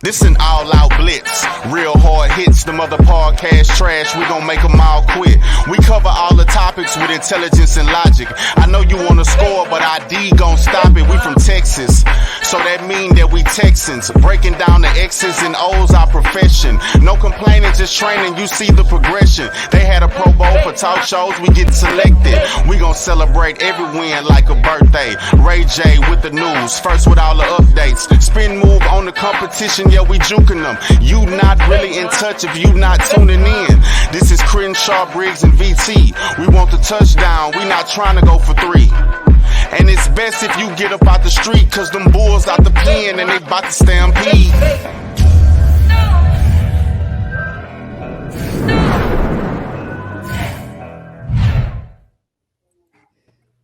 This an all-out blitz, real hard hits, them other podcasts trash, we gon' make them all quit. We cover all the topics with intelligence and logic. I know you wanna score, but ID gon' stop it. We from Texas, so that mean that we Texans. Breaking down the X's and O's, our profession. No complaining, just training, you see the progression. They had a Pro Bowl for talk shows, we get selected. We gon' celebrate every win like a birthday. Ray J with the news, first with all the updates. Spin move on the competition, yeah, we juking them. You not really in touch if you not tuning in. This is Crenshaw, Briggs, and VT. We want the touchdown, we not trying to go for 3. And it's best if you get up out the street, cause them bulls out the pen and they bout to stampede.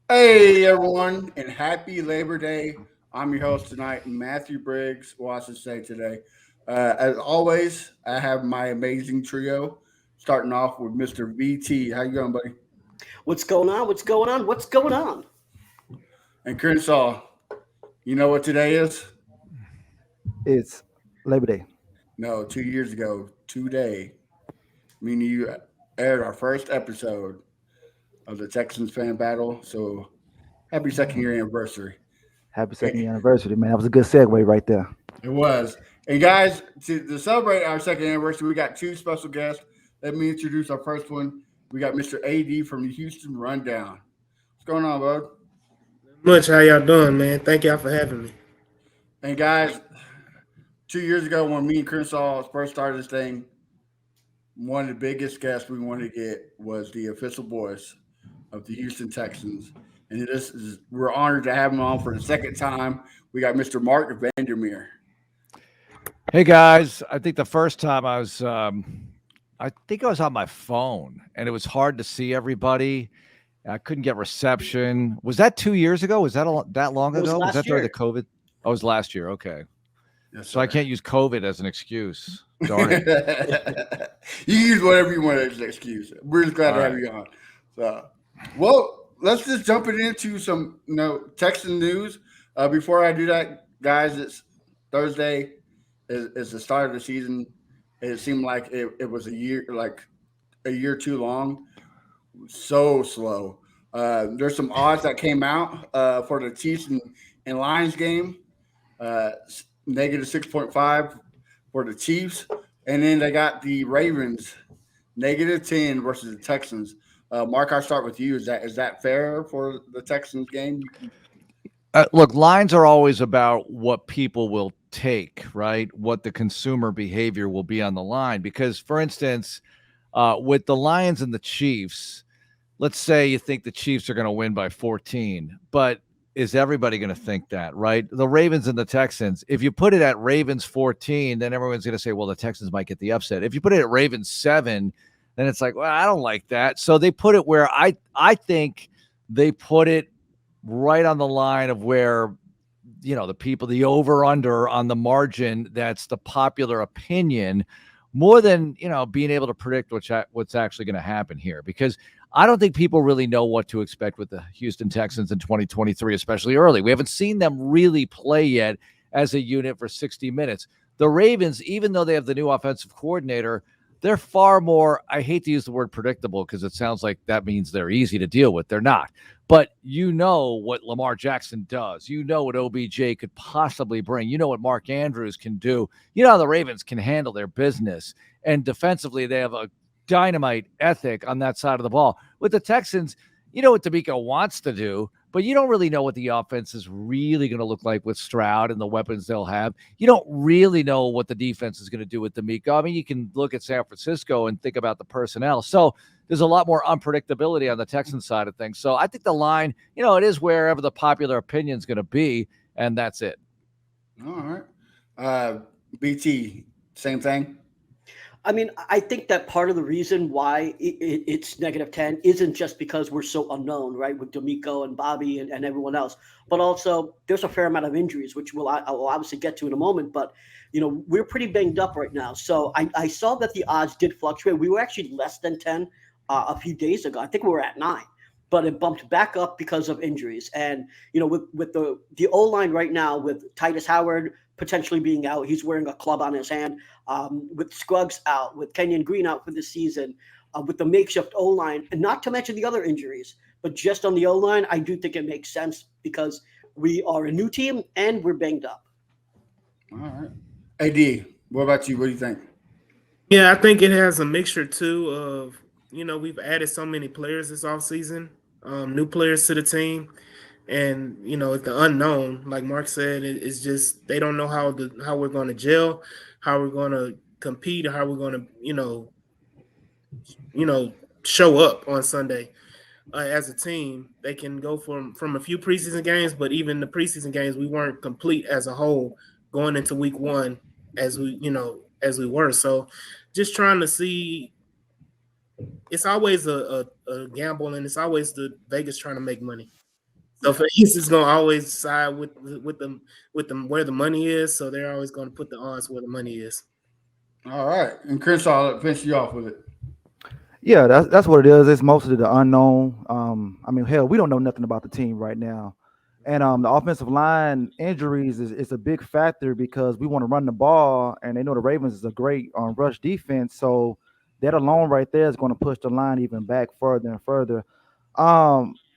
Hey everyone, and happy Labor Day. I'm your host tonight, Matthew Briggs. Watch us say today. As always, I have my amazing trio, starting off with Mr. VT. How you going, buddy? What's going on? What's going on? What's going on? And Crenshaw, you know what today is? It's Labor Day. No, 2 years ago, today, me and you aired our first episode of the Texans fan battle. So happy second year anniversary. Happy second year anniversary, man. That was a good segue right there. It was. And guys, to celebrate our second anniversary, we got 2 special guests. Let me introduce our first one. We got Mr. AD from the Houston Rundown. What's going on, bud? Much. How y'all doing, man? Thank y'all for having me. And guys, 2 years ago when me and Crenshaw first started this thing, one of the biggest guests we wanted to get was the official voice of the Houston Texans. And we're honored to have him on for the second time. We got Mr. Marc Vandermeer. Hey guys, I think the first time I was on my phone and it was hard to see everybody. I couldn't get reception. Was that 2 years ago? Was that that long ago? Was that during the COVID? Oh, it was last year. Okay. Yes, so I can't use COVID as an excuse. Darn it. You can use whatever you want as an excuse. We're just glad to have you on. So, well, let's just jump into some Texan news. Before I do that, guys, it's Thursday. It's the start of the season. It seemed like it was a year too long. So slow. There's some odds that came out for the Chiefs and Lions game. Negative 6.5 for the Chiefs. And then they got the Ravens, negative 10 versus the Texans. Mark, I'll start with you. Is that fair for the Texans game? Look, lines are always about what people will take, right? What the consumer behavior will be on the line. Because, for instance, with the Lions and the Chiefs, let's say you think the Chiefs are going to win by 14, but is everybody going to think that, right? The Ravens and the Texans, if you put it at Ravens 14, then everyone's going to say, well, the Texans might get the upset. If you put it at Ravens 7, then it's like, well, I don't like that. So they put it where I think they put it right on the line of where, the people, the over under on the margin, that's the popular opinion, more than, being able to predict what's actually going to happen here. Because I don't think people really know what to expect with the Houston Texans in 2023, especially early. We haven't seen them really play yet as a unit for 60 minutes. The Ravens, even though they have the new offensive coordinator, they're far more, I hate to use the word predictable because it sounds like that means they're easy to deal with. They're not. But you know what Lamar Jackson does. You know what OBJ could possibly bring. You know what Mark Andrews can do. You know how the Ravens can handle their business. And defensively, they have a dynamite ethic on that side of the ball. With the Texans, you know what D'Amico wants to do, but you don't really know what the offense is really going to look like with Stroud and the weapons they'll have. You don't really know what the defense is going to do with D'Amico. I mean, you can look at San Francisco and think about the personnel. So there's a lot more unpredictability on the Texans side of things. So I think the line, it is wherever the popular opinion is going to be, and that's it. All right. BT, same thing? I mean, I think that part of the reason why it's negative 10 isn't just because we're so unknown, right, with D'Amico and Bobby and everyone else, but also there's a fair amount of injuries, which I'll obviously get to in a moment. But, we're pretty banged up right now. So I saw that the odds did fluctuate. We were actually less than 10 a few days ago. I think we were at 9. But it bumped back up because of injuries. And, with the O-line right now with Titus Howard, potentially being out. He's wearing a club on his hand. With Scruggs out, with Kenyon Green out for the season, with the makeshift O-line, and not to mention the other injuries, but just on the O-line, I do think it makes sense because we are a new team and we're banged up. All right. AD, what about you? What do you think? Yeah, I think it has a mixture too of, we've added so many players this offseason, new players to the team. And, it's the unknown. Like Mark said, it's just they don't know how we're going to gel, how we're going to compete, or how we're going to, show up on Sunday. As a team, they can go from a few preseason games, but even the preseason games, we weren't complete as a whole going into week one as we were. So just trying to see, it's always a gamble, and it's always the Vegas trying to make money. So Vegas is going to always side with them where the money is. So they're always going to put the odds where the money is. All right. And Crenshaw, I'll finish you off with it. Yeah, that's what it is. It's mostly the unknown. I mean, hell, we don't know nothing about the team right now. And the offensive line injuries is a big factor because we want to run the ball, and they know the Ravens is a great rush defense. So that alone right there is going to push the line even back further and further.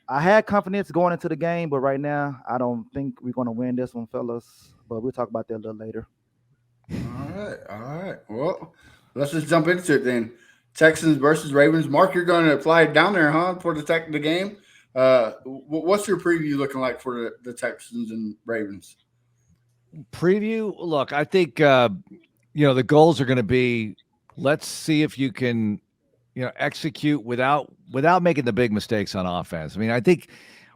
I had confidence going into the game, but right now I don't think we're going to win this one, fellas. But we'll talk about that a little later. All right. Well, let's just jump into it then. Texans versus Ravens. Mark, you're going to fly down there, huh, for the game? What's your preview looking like for the Texans and Ravens? Preview? Look, I think the goals are going to be, let's see if you can execute without making the big mistakes on offense. I mean, I think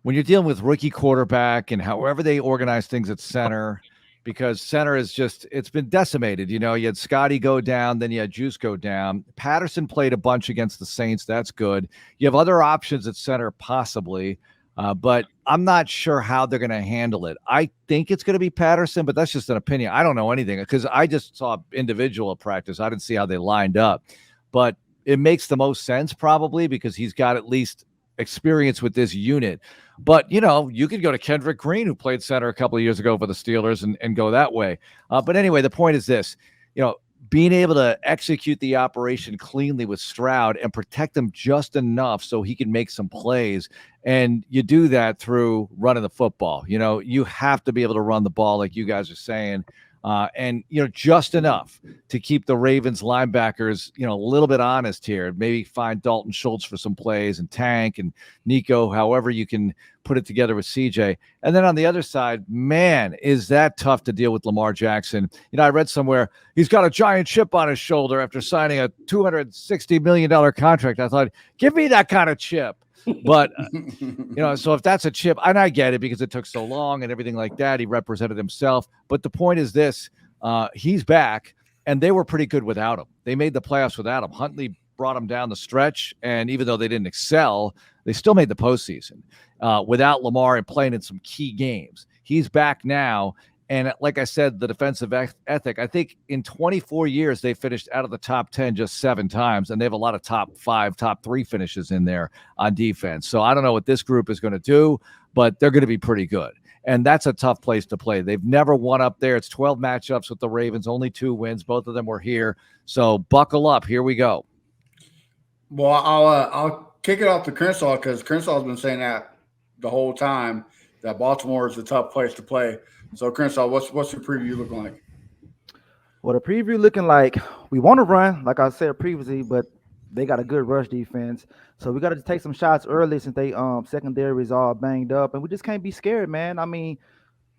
when you're dealing with rookie quarterback and however they organize things at center, because center is it's been decimated. You had Scotty go down, then you had Juice go down. Patterson played a bunch against the Saints. That's good. You have other options at center possibly, but I'm not sure how they're going to handle it. I think it's going to be Patterson, but that's just an opinion. I don't know anything because I just saw individual practice. I didn't see how they lined up, but it makes the most sense probably because he's got at least experience with this unit. But, you could go to Kendrick Green, who played center a couple of years ago for the Steelers, and go that way. But anyway, the point is this, being able to execute the operation cleanly with Stroud and protect him just enough so he can make some plays. And you do that through running the football. You have to be able to run the ball like you guys are saying. And just enough to keep the Ravens linebackers, a little bit honest here. Maybe find Dalton Schultz for some plays and Tank and Nico, however you can put it together with CJ. And then on the other side, man, is that tough to deal with Lamar Jackson. I read somewhere he's got a giant chip on his shoulder after signing a $260 million contract. I thought, give me that kind of chip. But, so if that's a chip, and I get it because it took so long and everything like that, he represented himself. But the point is this, he's back, and they were pretty good without him. They made the playoffs without him. Huntley brought him down the stretch, and even though they didn't excel, they still made the postseason without Lamar and playing in some key games. He's back now. And like I said, the defensive ethic, I think in 24 years, they finished out of the top 10 just 7 times. And they have a lot of top 5, top 3 finishes in there on defense. So I don't know what this group is going to do, but they're going to be pretty good. And that's a tough place to play. They've never won up there. It's 12 matchups with the Ravens, only 2 wins. Both of them were here. So buckle up. Here we go. Well, I'll kick it off to Crenshaw because Crenshaw's been saying that the whole time that Baltimore is a tough place to play. So, Crenshaw, what's your preview looking like? Well, the preview looking like we want to run, like I said previously, but they got a good rush defense. So we got to take some shots early since they secondary is all banged up, and we just can't be scared, man. I mean,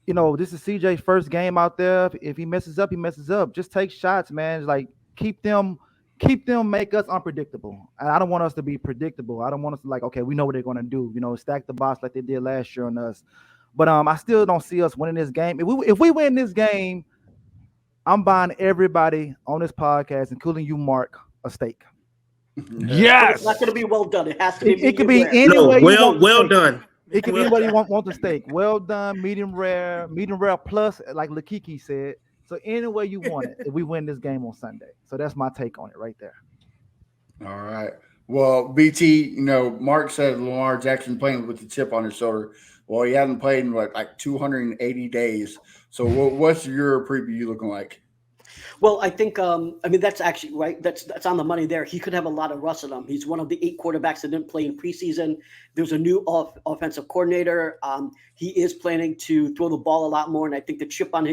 this is CJ's first game out there. If he messes up, he messes up. Just take shots, man. Like keep them, make us unpredictable. And I don't want us to be predictable. I don't want us to okay, we know what they're going to do. Stack the box like they did last year on us. But I still don't see us winning this game. If we win this game, I'm buying everybody on this podcast, including you, Mark, a steak. Yes. It's not going to be well done. It has to be. It could be any No, way. well done. It could be anybody you want the steak. Well done, medium rare plus, like Lakiki said. So any way you want it, if we win this game on Sunday. So that's my take on it right there. All right. Well, BT, Mark said Lamar Jackson playing with the chip on his shoulder. Well, he hasn't played in like 280 days. So what's your preview looking like? Well, I think I mean that's actually right. That's on the money there. He could have a lot of rust in him. He's one of the 8 quarterbacks that didn't play in preseason. There's a new offensive coordinator. He is planning to throw the ball a lot more, and I think the chip on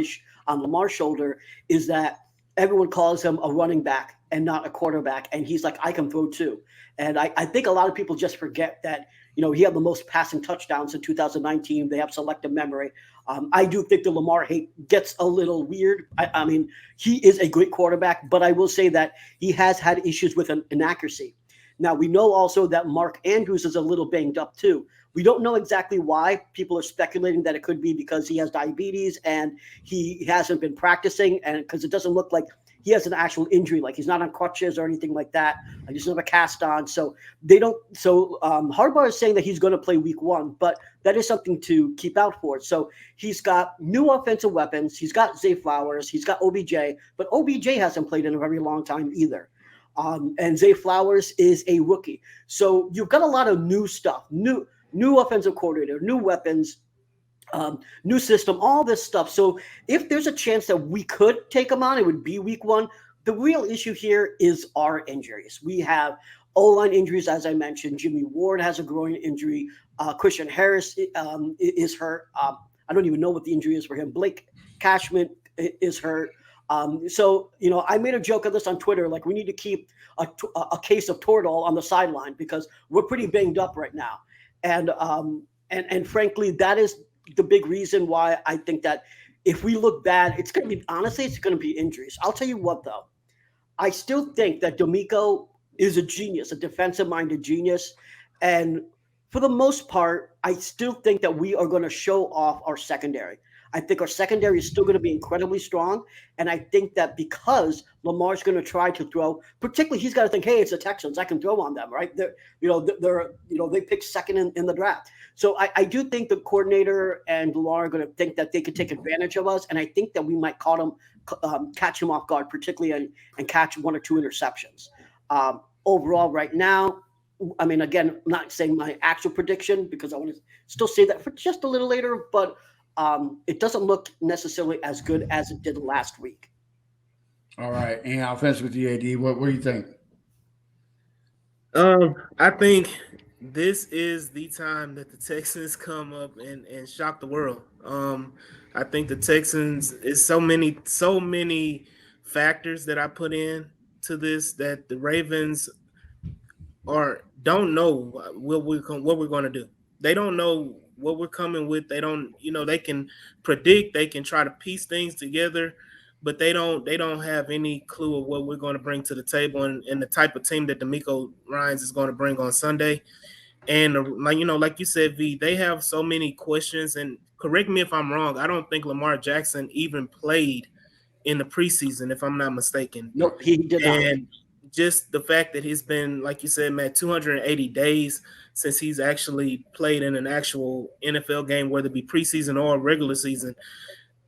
Lamar's shoulder is that everyone calls him a running back and not a quarterback, and he's like, I can throw too. And I think a lot of people just forget that he had the most passing touchdowns in 2019. They have selective memory. I do think the Lamar hate gets a little weird. I mean, he is a great quarterback, but I will say that he has had issues with inaccuracy. Now, we know also that Mark Andrews is a little banged up too. We don't know exactly why. People are speculating that it could be because he has diabetes and he hasn't been practicing, and because it doesn't look like he has an actual injury, like he's not on crutches or anything like that. Like he doesn't have a cast on. So they don't. So Harbaugh is saying that he's going to play week 1, but that is something to keep out for. So he's got new offensive weapons. He's got Zay Flowers. He's got OBJ, but OBJ hasn't played in a very long time either. And Zay Flowers is a rookie. So you've got a lot of new stuff, new offensive coordinator, new weapons, new system, all this stuff. So if there's a chance that we could take them on, it would be week 1. The real issue here is our injuries. We have O-line injuries, as I mentioned. Jimmy Ward has a groin injury. Christian Harris is hurt. I don't even know what the injury is for him. Blake Cashman is hurt. So, I made a joke of this on Twitter, like we need to keep a case of Toradol on the sideline because we're pretty banged up right now. And frankly, that is the big reason why I think that if we look bad, it's going to be injuries. I'll tell you what, though. I still think that D'Amico is a genius, a defensive-minded genius. And for the most part, I still think that we are going to show off our secondary. I think our secondary is still going to be incredibly strong. And I think that because Lamar's going to try to throw, particularly he's got to think, hey, it's the Texans. I can throw on them, right? They picked second in the draft. So I do think the coordinator and Lamar are going to think that they could take advantage of us. And I think that we might catch him off guard, particularly and catch 1 or 2 interceptions. Overall, right now, I mean, again, I'm not saying my actual prediction because I want to still say that for just a little later, but it doesn't look necessarily as good as it did last week. All right. And I'll finish with you, AD. What do you think? I think this is the time that the Texans come up and shock the world. I think the Texans is so many factors that I put in to this that the Ravens don't know what we're going to do. They don't know what we're coming with. They don't, they can predict, they can try to piece things together, but they don't have any clue of what we're going to bring to the table and the type of team that D'Amico Ryans is going to bring on Sunday. And like you said, V, they have so many questions. And correct me if I'm wrong, I don't think Lamar Jackson even played in the preseason, if I'm not mistaken. Nope, he did not. And just the fact that he's been, like you said, Matt, 280 days since he's actually played in an actual NFL game, whether it be preseason or regular season,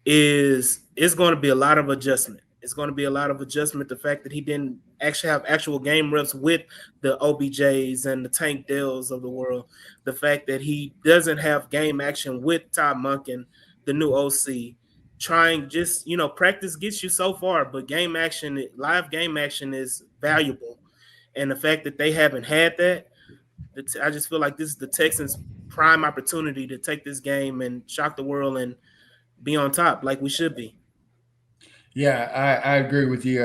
is going to be a lot of adjustment. It's going to be a lot of adjustment. The fact that he didn't actually have actual game reps with the OBJs and the Tank Dells of the world. The fact that he doesn't have game action with Todd Monken, the new OC. Trying just, practice gets you so far, but live game action is valuable. And the fact that they haven't had that, I just feel like this is the Texans' prime opportunity to take this game and shock the world and be on top like we should be. Yeah, I agree with you.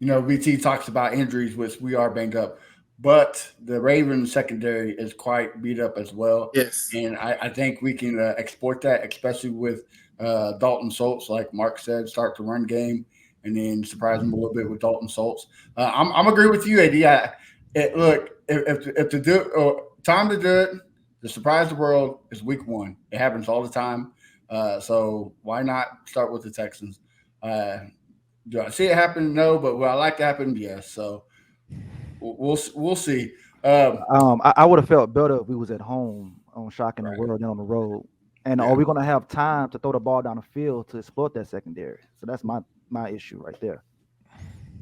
VT talks about injuries, which we are banged up, but the Ravens secondary is quite beat up as well. Yes. And I think we can export that, especially with Dalton Schultz, like Mark said, start the run game and then surprise him a little bit with Dalton Schultz. I'm agree with you, AD. Look, if to do time to do it, to surprise the world is week 1. It happens all the time. So why not start with the Texans? Do I see it happen? No, but will I like to happen? Yes. So we'll see. I would have felt better if we was at home on shocking the world than on the road. And are we going to have time to throw the ball down the field to exploit that secondary? So that's my issue right there.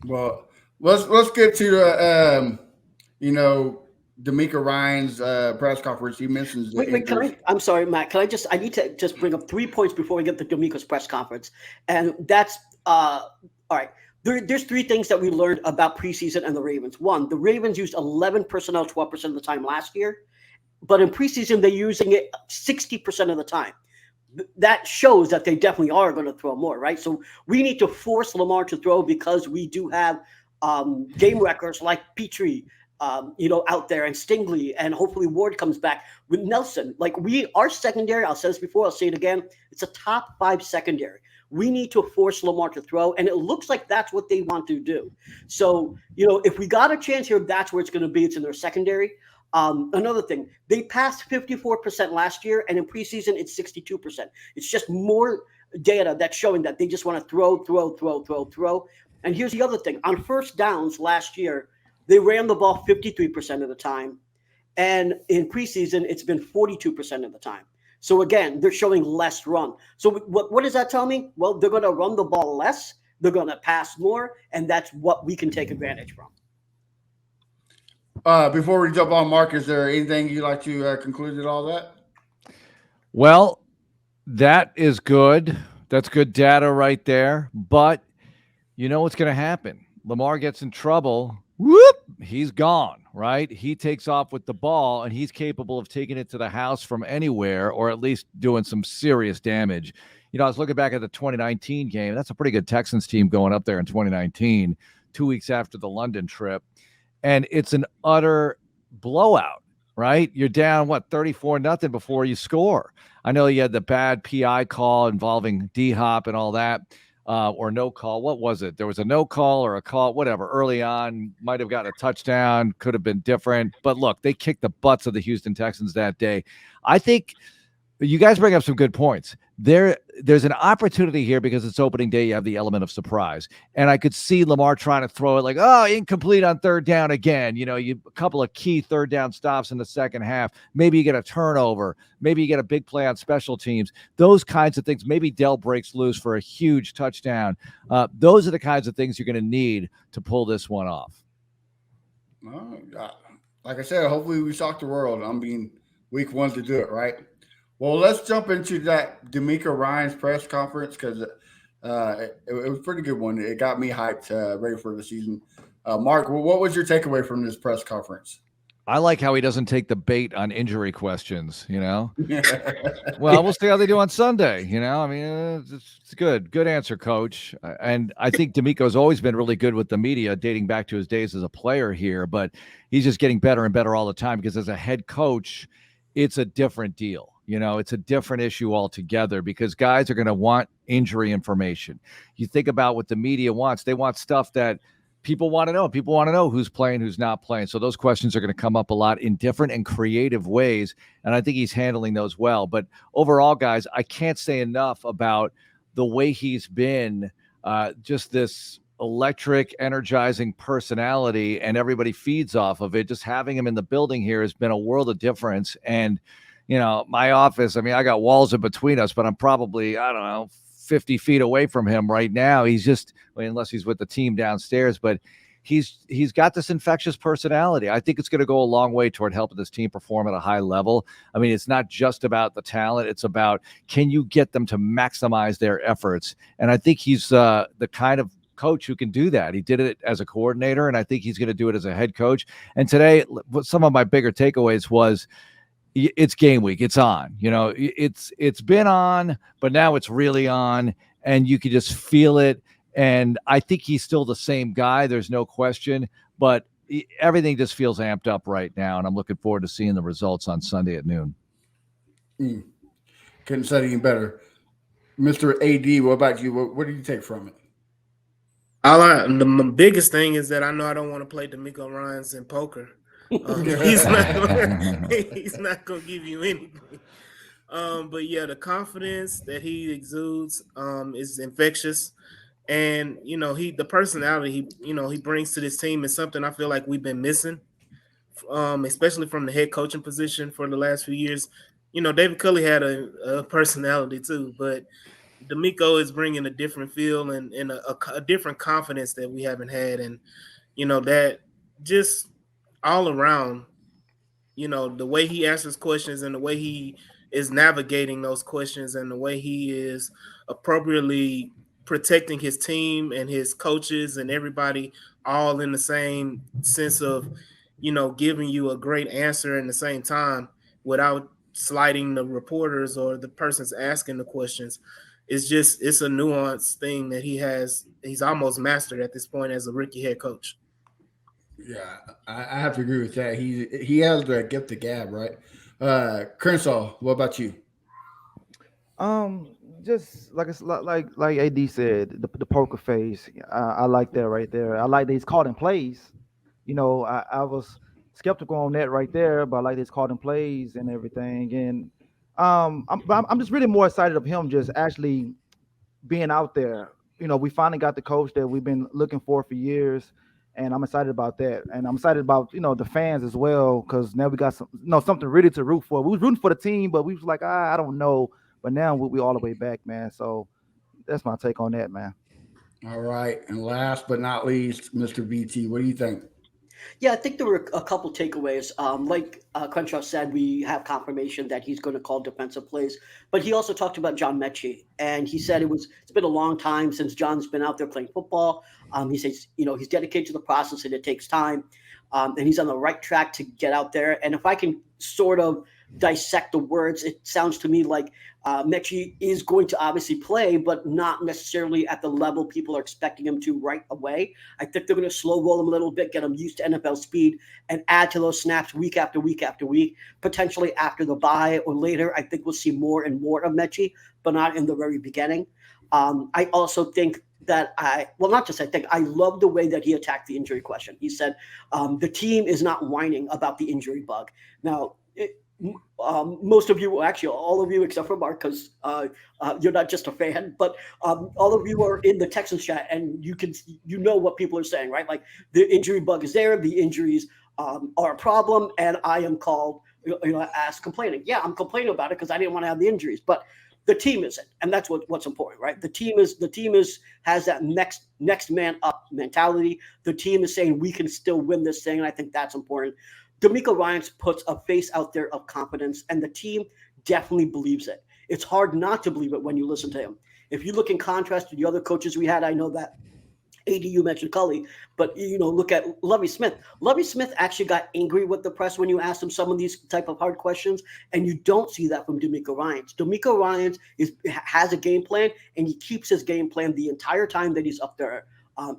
Well, let's get to D'Amico Ryan's press conference, he mentions the Wait, can injuries. I'm sorry, Matt. I need to just bring up 3 points before we get to D'Amico's press conference. And that's, all right. There's three things that we learned about preseason and the Ravens. One, the Ravens used 11 personnel 12% of the time last year, but in preseason, they're using it 60% of the time. That shows that they definitely are going to throw more, right? So we need to force Lamar to throw because we do have game wreckers like Petrie, out there, and Stingley, and hopefully Ward comes back with Nelson. Like our secondary, I'll say this before, I'll say it again. It's a top 5 secondary. We need to force Lamar to throw, and it looks like that's what they want to do. So, if we got a chance here, that's where it's going to be. It's in their secondary. Another thing, they passed 54% last year, and in preseason, it's 62%. It's just more data that's showing that they just want to throw. And here's the other thing. On first downs last year, they ran the ball 53% of the time. And in preseason, it's been 42% of the time. So again, they're showing less run. So what does that tell me? Well, they're going to run the ball less. They're going to pass more. And that's what we can take advantage from. Before we jump on, Mark, is there anything you'd like to conclude with all that? Well, that is good. That's good data right there. But you know what's going to happen? Lamar gets in trouble. Whoop, he's gone, right? He takes off with the ball, and he's capable of taking it to the house from anywhere, or at least doing some serious damage. I was looking back at the 2019 game. That's a pretty good Texans team going up there in 2019, 2 weeks after the London trip. And it's an utter blowout, right? You're down, 34-0 before you score. I know you had the bad PI call involving D-Hop and all that. Or no call. What was it? There was a no call or a call, whatever. Early on, might have gotten a touchdown, could have been different. But look, they kicked the butts of the Houston Texans that day. I think you guys bring up some good points. There's an opportunity here because it's opening day. You have the element of surprise. And I could see Lamar trying to throw it incomplete on third down again. A couple of key third down stops in the second half. Maybe you get a turnover. Maybe you get a big play on special teams. Those kinds of things. Maybe Dell breaks loose for a huge touchdown. Those are the kinds of things you're going to need to pull this one off. Like I said, hopefully we shock the world. I'm being week one to do it, right? Well, let's jump into that D'Amico Ryan's press conference because it was a pretty good one. It got me hyped, ready for the season. Mark, what was your takeaway from this press conference? I like how he doesn't take the bait on injury questions, Well, we'll see how they do on Sunday, I mean, it's good. Good answer, Coach. And I think D'Amico's always been really good with the media dating back to his days as a player here, but he's just getting better and better all the time because as a head coach, it's a different deal. It's a different issue altogether because guys are going to want injury information. You think about what the media wants. They want stuff that people want to know. People want to know who's playing, who's not playing. So those questions are going to come up a lot in different and creative ways. And I think he's handling those well. But overall, guys, I can't say enough about the way he's been just this electric, energizing personality, and everybody feeds off of it. Just having him in the building here has been a world of difference. And my office, I mean, I got walls in between us, but I'm probably, 50 feet away from him right now. He's just, unless he's with the team downstairs, but he's got this infectious personality. I think it's going to go a long way toward helping this team perform at a high level. I mean, it's not just about the talent. It's about, can you get them to maximize their efforts? And I think he's the kind of coach who can do that. He did it as a coordinator, and I think he's going to do it as a head coach. And today, some of my bigger takeaways was, it's game week. It's on. It's been on, but now it's really on, and you can just feel it. And I think he's still the same guy. There's no question, but everything just feels amped up right now, and I'm looking forward to seeing the results on Sunday at noon. Couldn't say any better. Mr. AD, what about you? What do you take from it? The biggest thing is that I know I don't want to play D'Amico Ryans in poker. He's not gonna give you anything. But yeah, the confidence that he exudes is infectious, and the personality he brings to this team is something I feel like we've been missing, especially from the head coaching position for the last few years. David Culley had a personality too, but D'Amico is bringing a different feel and a different confidence that we haven't had, and that just all around, the way he answers questions and the way he is navigating those questions and the way he is appropriately protecting his team and his coaches and everybody all in the same sense of, giving you a great answer in the same time without slighting the reporters or the persons asking the questions. It's a nuanced thing that he's almost mastered at this point as a rookie head coach. Yeah, I have to agree with that. He has the gift of gab, right? Crenshaw, what about you? Just like it's like AD said, the poker face. I like that right there. I like that he's caught in plays. I was skeptical on that right there, but I like that he's caught in plays and everything. And I'm just really more excited of him just actually being out there. We finally got the coach that we've been looking for years, and I'm excited about that. And I'm excited about the fans as well, because now we got something really to root for. We was rooting for the team, but we was like, I don't know. But now we all the way back, man. So that's my take on that, man. All right, and last but not least, Mr. BT, what do you think? Yeah, I think there were a couple takeaways. Like Crenshaw said, we have confirmation that he's going to call defensive plays, but he also talked about John Mechie, and he said it's been a long time since John's been out there playing football. He says he's dedicated to the process and it takes time, and he's on the right track to get out there. And if I can sort of dissect the words, it sounds to me like Mechie is going to obviously play, but not necessarily at the level people are expecting him to right away. I think they're going to slow roll him a little bit, get him used to NFL speed, and add to those snaps week after week after week. Potentially after the bye or later, I think we'll see more and more of Mechie, but not in the very beginning. I also think that I love the way that he attacked the injury question. He said the team is not whining about the injury bug. Now, most of you, actually all of you except for Mark, because you're not just a fan, but all of you are in the Texans chat, and you know what people are saying, right? Like the injury bug is there, the injuries are a problem, and I am called, as complaining. Yeah, I'm complaining about it because I didn't want to have the injuries, but the team isn't, and that's what's important, right? The team has that next man up mentality. The team is saying we can still win this thing, and I think that's important. DeMeco Ryans puts a face out there of confidence, and the team definitely believes it. It's hard not to believe it when you listen to him. If you look in contrast to the other coaches we had, I know that AD, you mentioned Cully, but look at Lovie Smith. Lovie Smith actually got angry with the press when you asked him some of these type of hard questions, and you don't see that from DeMeco Ryans. DeMeco Ryans has a game plan, and he keeps his game plan the entire time that he's up there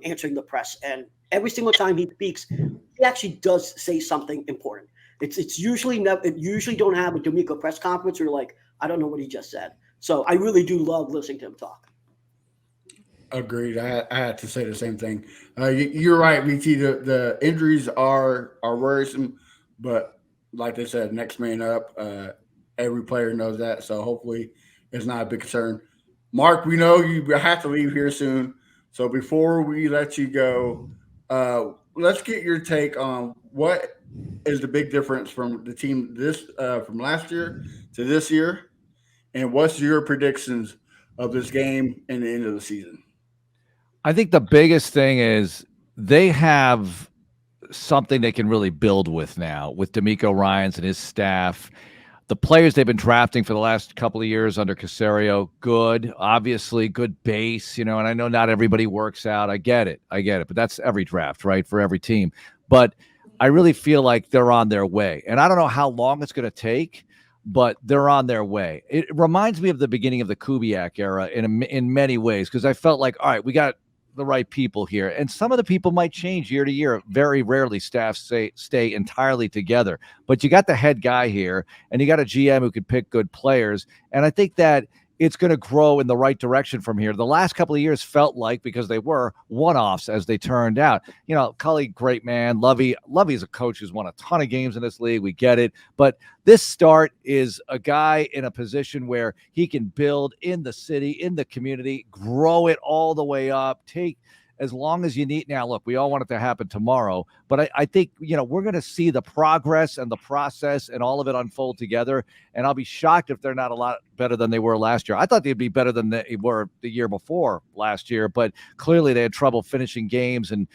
answering the press. And every single time he speaks, he actually does say something important. It's usually usually don't have a DeMeco press conference or like, I don't know what he just said. So I really do love listening to him talk. Agreed. I had to say the same thing. You're right, BT. The injuries are worrisome, but like they said, next man up. Every player knows that, so hopefully it's not a big concern. Mark, we know you have to leave here soon, so before we let you go, let's get your take on what is the big difference from the team from last year to this year, and what's your predictions of this game and the end of the season? I think the biggest thing is they have something they can really build with now with DeMeco Ryans and his staff. The players they've been drafting for the last couple of years under Caserio, good, obviously good base, and I know not everybody works out. I get it, but that's every draft, right, for every team. But I really feel like they're on their way. And I don't know how long it's going to take, but they're on their way. It reminds me of the beginning of the Kubiak era in many ways, because I felt like, all right, we got the right people here. And some of the people might change year to year. Very rarely staffs stay entirely together. But you got the head guy here, and you got a GM who can pick good players. And I think that it's going to grow in the right direction from here. The last couple of years felt like, because they were one-offs as they turned out. Cully, great man. Lovey's a coach who's won a ton of games in this league. We get it. But this start is a guy in a position where he can build in the city, in the community, grow it all the way up, take as long as you need. Now, look, we all want it to happen tomorrow, but I think, we're going to see the progress and the process and all of it unfold together. And I'll be shocked if they're not a lot better than they were last year. I thought they'd be better than they were the year before last year, but clearly they had trouble finishing games and,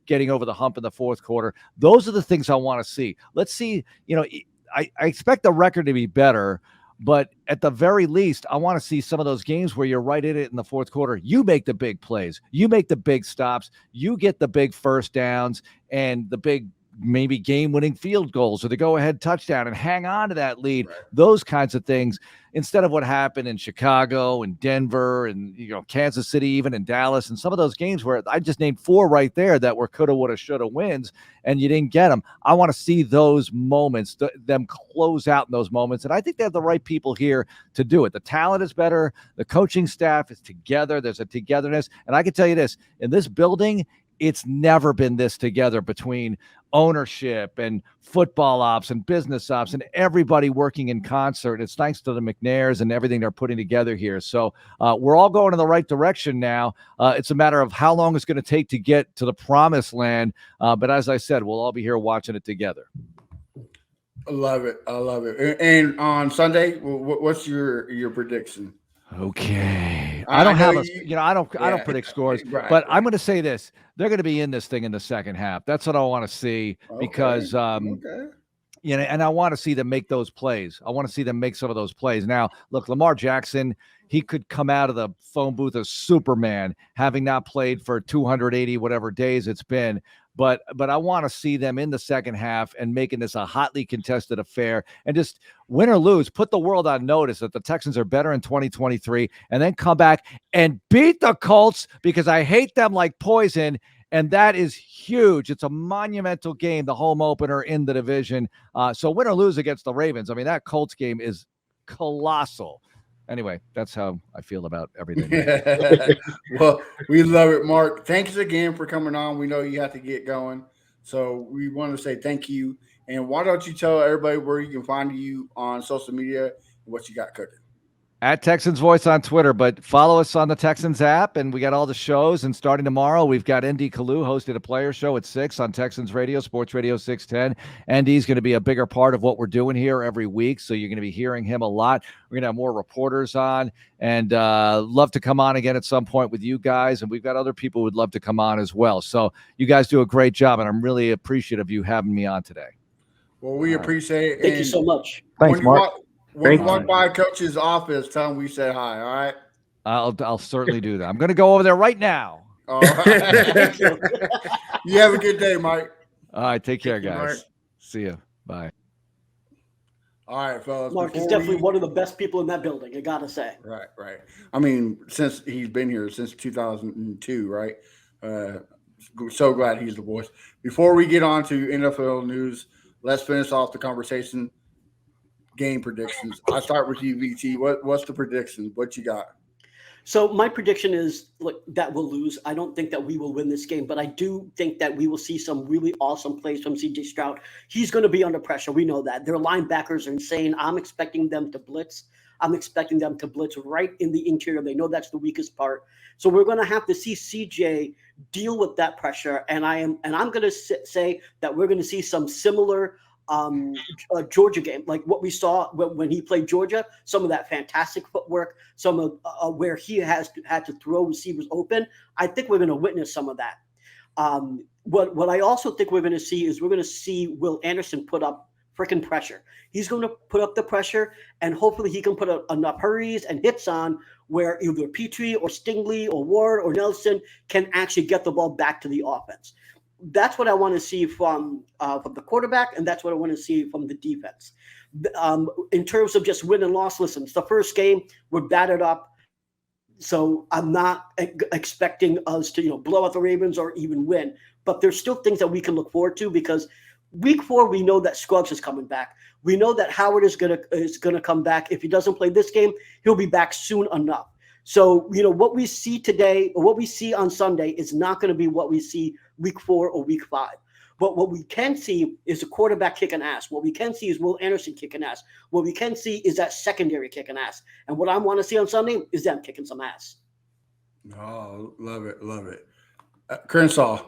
getting over the hump in the fourth quarter. Those are the things I want to see. Let's see, I expect the record to be better, but at the very least, I want to see some of those games where you're right in it in the fourth quarter. You make the big plays. You make the big stops. You get the big first downs and the big maybe game-winning field goals or the go-ahead touchdown and hang on to that lead. Right. Those kinds of things instead of what happened in Chicago and Denver and Kansas City, even in Dallas, and some of those games where I just named 4 right there that were coulda, woulda, shoulda wins, and you didn't get them. I want to see those moments, them close out in those moments, and I think they have the right people here to do it. The talent is better. The coaching staff is together. There's a togetherness, and I can tell you this, in this building, it's never been this together between ownership and football ops and business ops and everybody working in concert. It's thanks to the McNairs and everything they're putting together here. So we're all going in the right direction now. It's a matter of how long it's going to take to get to the promised land. But as I said, we'll all be here watching it together. I love it. I love it. And on Sunday, what's your prediction? Okay. I don't have I don't predict scores, right, but I'm going to say this. They're going to be in this thing in the second half. That's what I want to see because, and I want to see them make those plays. I want to see them make some of those plays. Now, look, Lamar Jackson, he could come out of the phone booth as Superman, having not played for 280 whatever days it's been. But I want to see them in the second half and making this a hotly contested affair and just win or lose, put the world on notice that the Texans are better in 2023 and then come back and beat the Colts because I hate them like poison. And that is huge. It's a monumental game, the home opener in the division. So win or lose against the Ravens. I mean, that Colts game is colossal. Anyway, that's how I feel about everything. Well, we love it, Mark. Thanks again for coming on. We know you have to get going. So we want to say thank you. And why don't you tell everybody where you can find you on social media and what you got cooking? At Texans Voice on Twitter, but follow us on the Texans app, and we got all the shows. And starting tomorrow, we've got ND Kalu hosted a player show at 6 on Texans Radio, Sports Radio 610. ND's going to be a bigger part of what we're doing here every week, so you're going to be hearing him a lot. We're going to have more reporters on, and love to come on again at some point with you guys. And we've got other people who would love to come on as well. So you guys do a great job, and I'm really appreciative of you having me on today. Well, we appreciate it. Thank you so much. Thanks, Mark. When you walk by Coach's office, tell him we said hi, all right? I'll certainly do that. I'm going to go over there right now. All right. You have a good day, Mike. All right, take care, guys. Mark. See you. Bye. All right, fellas. Mark is definitely one of the best people in that building, I got to say. Right. I mean, since he's been here since 2002, right? So glad he's the voice. Before we get on to NFL news, let's finish off the conversation. Game predictions. I'll start with you, VT. What's the prediction? What you got? So my prediction is that we'll lose. I don't think that we will win this game, but I do think that we will see some really awesome plays from CJ Stroud. He's going to be under pressure. We know that. Their linebackers are insane. I'm expecting them to blitz. I'm expecting them to blitz right in the interior. They know that's the weakest part. So we're going to have to see CJ deal with that pressure. And I'm going to say that we're going to see some similar Georgia game, like what we saw when he played Georgia, some of that fantastic footwork, some of where he had to throw receivers open. I think we're going to witness some of that. What I also think we're going to see is we're going to see Will Anderson put up freaking pressure. He's going to put up the pressure, and hopefully he can put enough hurries and hits on where either Petrie or Stingley or Ward or Nelson can actually get the ball back to the offense. That's what I want to see from the quarterback, and that's what I want to see from the defense. In terms of just win and loss, listen, it's the first game. We're battered up, so I'm not expecting us to blow out the Ravens or even win. But there's still things that we can look forward to because Week 4 we know that Scruggs is coming back. We know that Howard is gonna come back. If he doesn't play this game, he'll be back soon enough. So, what we see today or what we see on Sunday is not going to be what we see Week 4 or Week 5. But what we can see is the quarterback kicking ass. What we can see is Will Anderson kicking ass. What we can see is that secondary kicking ass. And what I want to see on Sunday is them kicking some ass. Oh, love it. Crenshaw,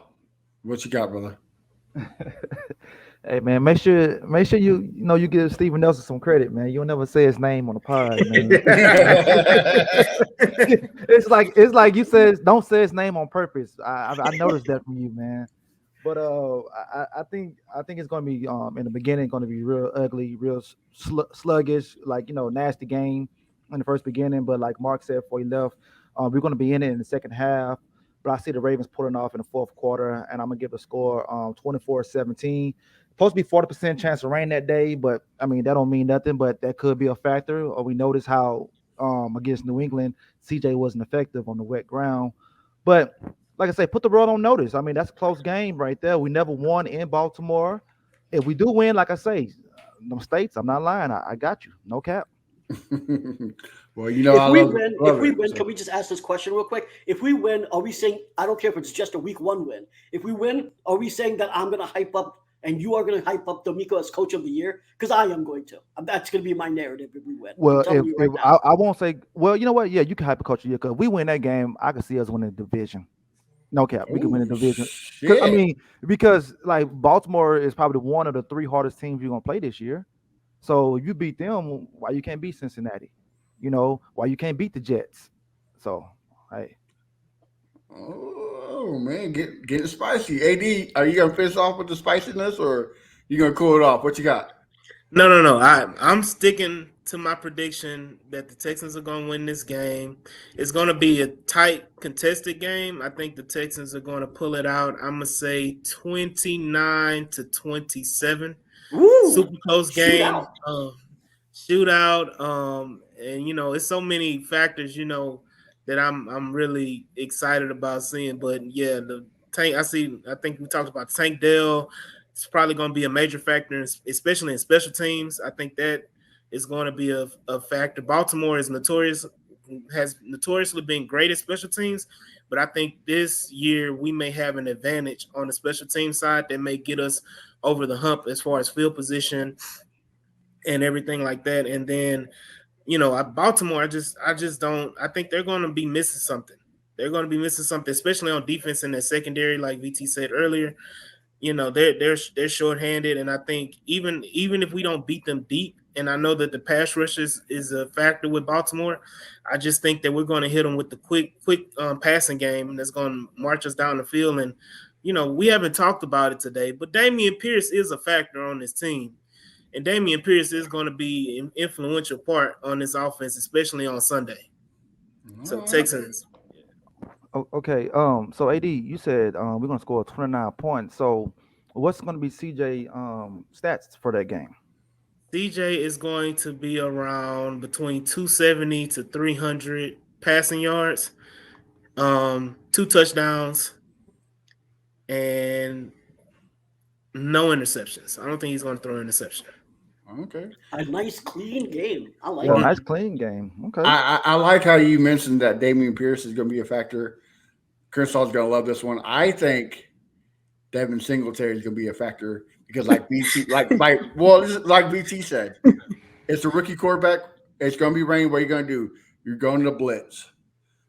what you got, brother? Hey man, make sure you give Steven Nelson some credit, man. You'll never say his name on the pod, man. It's like you said, don't say his name on purpose. I noticed that from you, man. But I think it's gonna be in the beginning gonna be real ugly, real sluggish, like nasty game in the first beginning. But like Mark said before he left, we're gonna be in it in the second half. But I see the Ravens pulling off in the fourth quarter, and I'm gonna give the score 24-17. Supposed to be 40% chance of rain that day, but I mean that don't mean nothing. But that could be a factor. Or we notice how against New England, CJ wasn't effective on the wet ground. But like I say, put the world on notice. I mean, that's a close game right there. We never won in Baltimore. If we do win, like I say, no states, I'm not lying. I got you. No cap. Well, If we win, can we just ask this question real quick? If we win, are we saying, I don't care if it's just a week one win. If we win, are we saying that I'm going to hype up and you are going to hype up D'Amico as coach of the year? Because I am going to. That's going to be my narrative if we win. Well, I won't say, well, you know what? Yeah, you can hype a coach of the year because we win that game. I can see us winning the division. No cap. We can win the division. Because like Baltimore is probably one of the three hardest teams you're going to play this year. So if you beat them, why you can't beat Cincinnati? Why you can't beat the Jets? So, hey. Oh man, getting spicy. AD, are you gonna finish off with the spiciness, or you gonna cool it off? What you got? No. I'm sticking to my prediction that the Texans are going to win this game. It's going to be a tight, contested game. I think the Texans are going to pull it out. I'm going to say 29-27. Woo! Super close game. Shootout. And it's so many factors, that I'm really excited about seeing. But yeah, the Tank. I think we talked about Tank Dell. It's probably going to be a major factor, especially in special teams. I think that is going to be a factor. Baltimore has notoriously been great at special teams, but I think this year we may have an advantage on the special team side that may get us over the hump as far as field position and everything like that. And then, Baltimore, I just don't. I think they're going to be missing something. They're going to be missing something, especially on defense in their secondary, like VT said earlier. They're shorthanded, and I think even if we don't beat them deep, and I know that the pass rush is a factor with Baltimore, I just think that we're going to hit them with the quick passing game, and that's going to march us down the field. And we haven't talked about it today, but Dameon Pierce is a factor on this team, and Dameon Pierce is going to be an influential part on this offense, especially on Sunday. So Texans. Okay. So AD, you said we're gonna score 29 points. So what's gonna be CJ stats for that game? CJ is going to be around between 270 to 300 passing yards, 2 touchdowns, and no interceptions. I don't think he's going to throw an interception. Okay. A nice clean game. I like it. Nice clean game. Okay. I like how you mentioned that Dameon Pierce is going to be a factor. Kersaw's going to love this one. I think Devin Singletary is going to be a factor because, like BT, like BT said, it's a rookie quarterback. It's going to be rain. What are you going to do? You're going to blitz.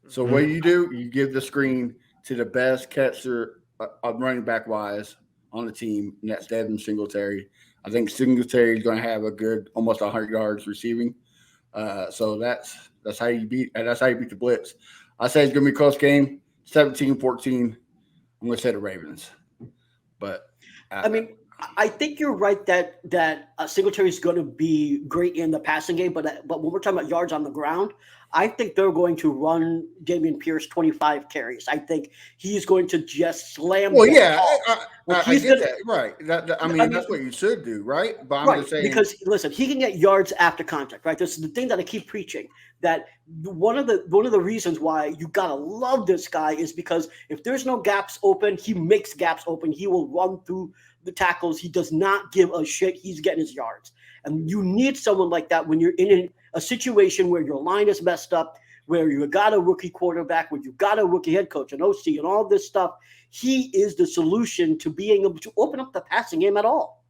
So what do? You give the screen to the best catcher running back wise on the team, and that's Devin Singletary. I think Singletary is going to have a good, almost 100 yards receiving. So that's how you beat the blitz. I say it's going to be a close game, 17-14. I'm going to say the Ravens. But I think you're right that Singletary is going to be great in the passing game, but when we're talking about yards on the ground, I think they're going to run Dameon Pierce 25 carries. I think he's going to just slam. Well, yeah, I get that. Right. That's what you should do, right? But I'm just saying because listen, he can get yards after contact, right? This is the thing that I keep preaching. That one of the reasons why you gotta love this guy is because if there's no gaps open, he makes gaps open. He will run through the tackles. He does not give a shit. He's getting his yards. And you need someone like that when you're in a situation where your line is messed up, where you got a rookie quarterback, where you got a rookie head coach, an OC, and all this stuff. He is the solution to being able to open up the passing game at all.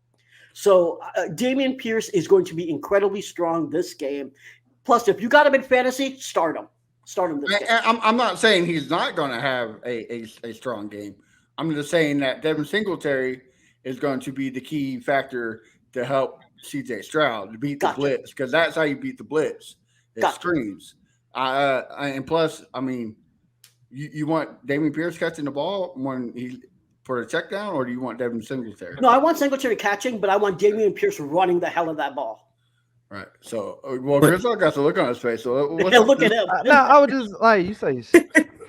So Dameon Pierce is going to be incredibly strong this game. Plus, if you got him in fantasy, start him. start him this game. I'm not saying he's not going to have a strong game. I'm just saying that Devin Singletary is going to be the key factor to help CJ Stroud to beat the blitz, because that's how you beat the blitz. It screens. And plus, I mean, you want Dameon Pierce catching the ball for a check down, or do you want Devin Singletary? No, I want Singletary catching, but I want Dameon Pierce running the hell of that ball. Right. So, Chris got to look on his face. So, look at him. No, I would just like you say.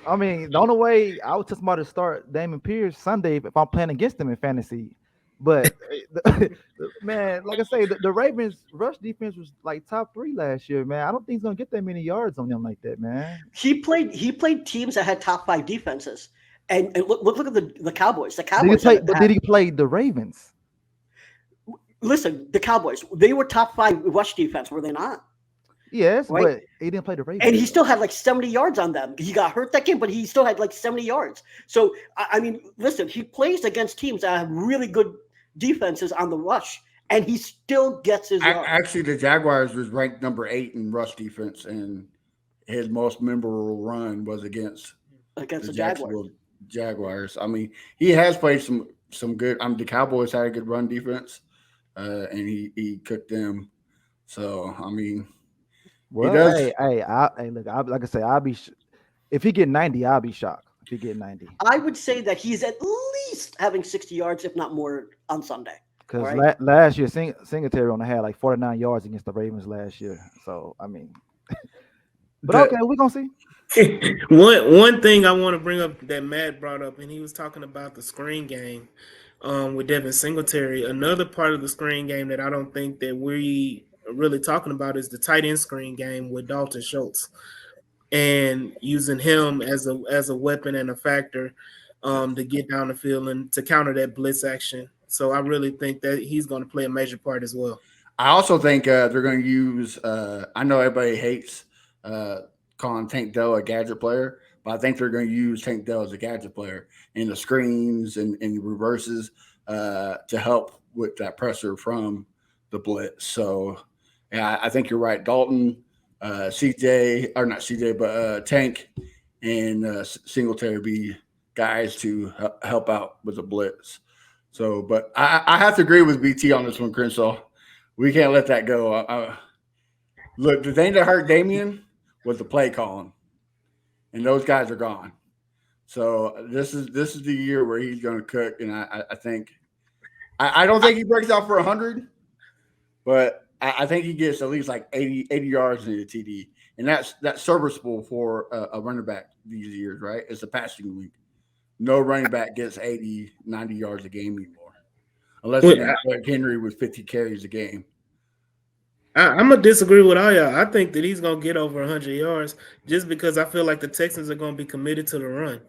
I mean, the only way I would tell somebody to start Dameon Pierce Sunday if I'm playing against him in fantasy. But man, like I say, the Ravens rush defense was like top 3 last year, man. I don't think he's gonna get that many yards on them like that, man. He played teams that had top 5 defenses, and look at the Cowboys. The Cowboys. Did he play the Ravens? Listen, the Cowboys, they were top 5 rush defense, were they not? Yes, right? But he didn't play the Ravens. And he still had like 70 yards on them. He got hurt that game, but he still had like 70 yards. So, I mean, listen, he plays against teams that have really good defenses on the rush, and he still gets his yards. Actually, the Jaguars was ranked number 8 in rush defense, and his most memorable run was against the Jaguars. I mean, he has played some good. The Cowboys had a good run defense. And he cooked them. So I mean, well, look, like I say, I'll be if he get 90, I'll be shocked. If he get 90, I would say that he's at least having 60 yards, if not more, on Sunday. Because last year, Singletary only had like 49 yards against the Ravens last year. So I mean, but okay, we're gonna see. One thing I want to bring up that Matt brought up, and he was talking about the screen game. With Devin Singletary. Another part of the screen game that I don't think that we are really talking about is the tight end screen game with Dalton Schultz, and using him as a weapon and a factor to get down the field and to counter that blitz action. So I really think that he's going to play a major part as well. I also think they're going to use I know everybody hates calling Tank Dell a gadget player, but I think they're going to use Tank Dell as a gadget player in the screens and reverses to help with that pressure from the blitz. So, yeah, I think you're right. Dalton, Tank and Singletary be guys to help out with the blitz. So, but I have to agree with BT on this one, Crenshaw. We can't let that go. Look, the thing that hurt Dameon was the play calling, and those guys are gone. So this is the year where he's going to cook, and I think I don't think he breaks out for 100, but I think he gets at least like 80 yards in the TD, and that's serviceable for a running back these years, right? It's a passing league. No running back gets 80, 90 yards a game anymore, unless you have like Henry with 50 carries a game. I'm going to disagree with all y'all. I think that he's going to get over 100 yards just because I feel like the Texans are going to be committed to the run.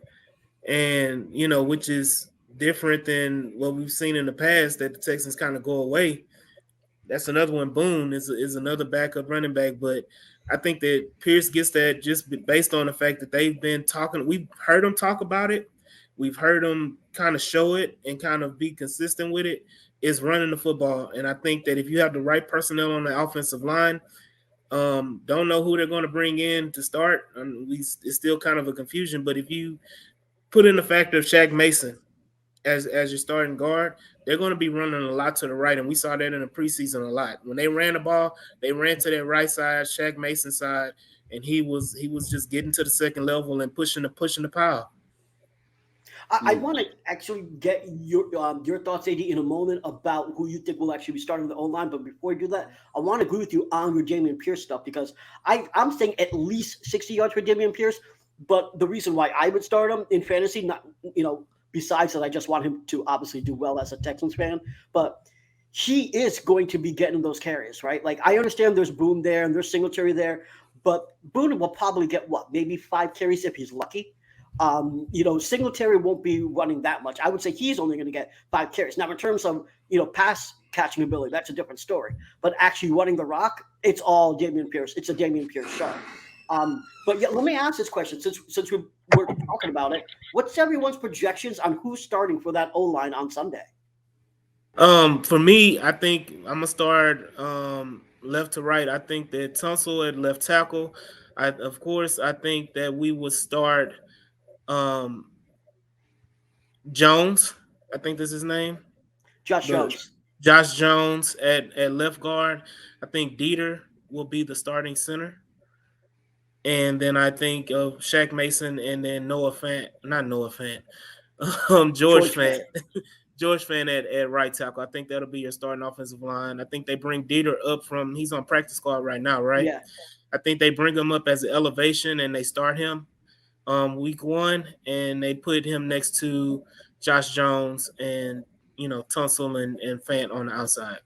And, which is different than what we've seen in the past, that the Texans kind of go away. That's another one. Boone is another backup running back. But I think that Pierce gets that just based on the fact that they've been talking. We've heard them talk about it. We've heard them kind of show it and kind of be consistent with it. Is running the football. And I think that if you have the right personnel on the offensive line, don't know who they're going to bring in to start. It's still kind of a confusion. But if you put in the factor of Shaq Mason as your starting guard, they're going to be running a lot to the right. And we saw that in the preseason a lot. When they ran the ball, they ran to that right side, Shaq Mason side, and he was just getting to the second level and pushing the pile. I want to actually get your thoughts, AD, in a moment about who you think will actually be starting the O-line. But before you do that, I want to agree with you on your Dameon Pierce stuff, because I'm saying at least 60 yards for Dameon Pierce. But the reason why I would start him in fantasy, not besides that I just want him to obviously do well as a Texans fan, but he is going to be getting those carries, right? Like, I understand there's Boone there and there's Singletary there, but Boone will probably get maybe 5 carries if he's lucky. Singletary won't be running that much. I would say he's only going to get 5 carries. Now, in terms of, pass catching ability, that's a different story. But actually running the rock, it's all Dameon Pierce. It's a Dameon Pierce show. But yeah, let me ask this question since we're talking about it. What's everyone's projections on who's starting for that O-line on Sunday? For me, I think I'm gonna start left to right. I think that Tunsil at left tackle. Of course, I think that we would start Jones. I think that's his name. Josh The Jones. Josh Jones at left guard. I think Dieter will be the starting center. And then I think of Shaq Mason and then Noah Fant, not Noah Fant, George Fant. George Fant at right tackle. I think that'll be your starting offensive line. I think they bring Dieter up he's on practice squad right now, right? Yeah. I think they bring him up as an elevation and they start him week 1 and they put him next to Josh Jones and Tunsil and Fant on the outside.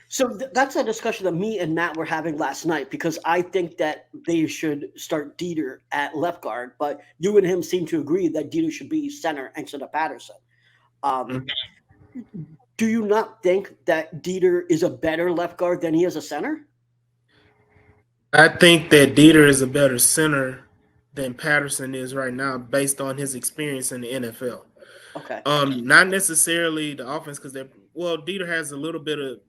So that's a discussion that me and Matt were having last night because I think that they should start Dieter at left guard, but you and him seem to agree that Dieter should be center instead of Patterson. Do you not think that Dieter is a better left guard than he is a center? I think that Dieter is a better center than Patterson is right now based on his experience in the NFL. Okay. Not necessarily the offense because Dieter has a little bit of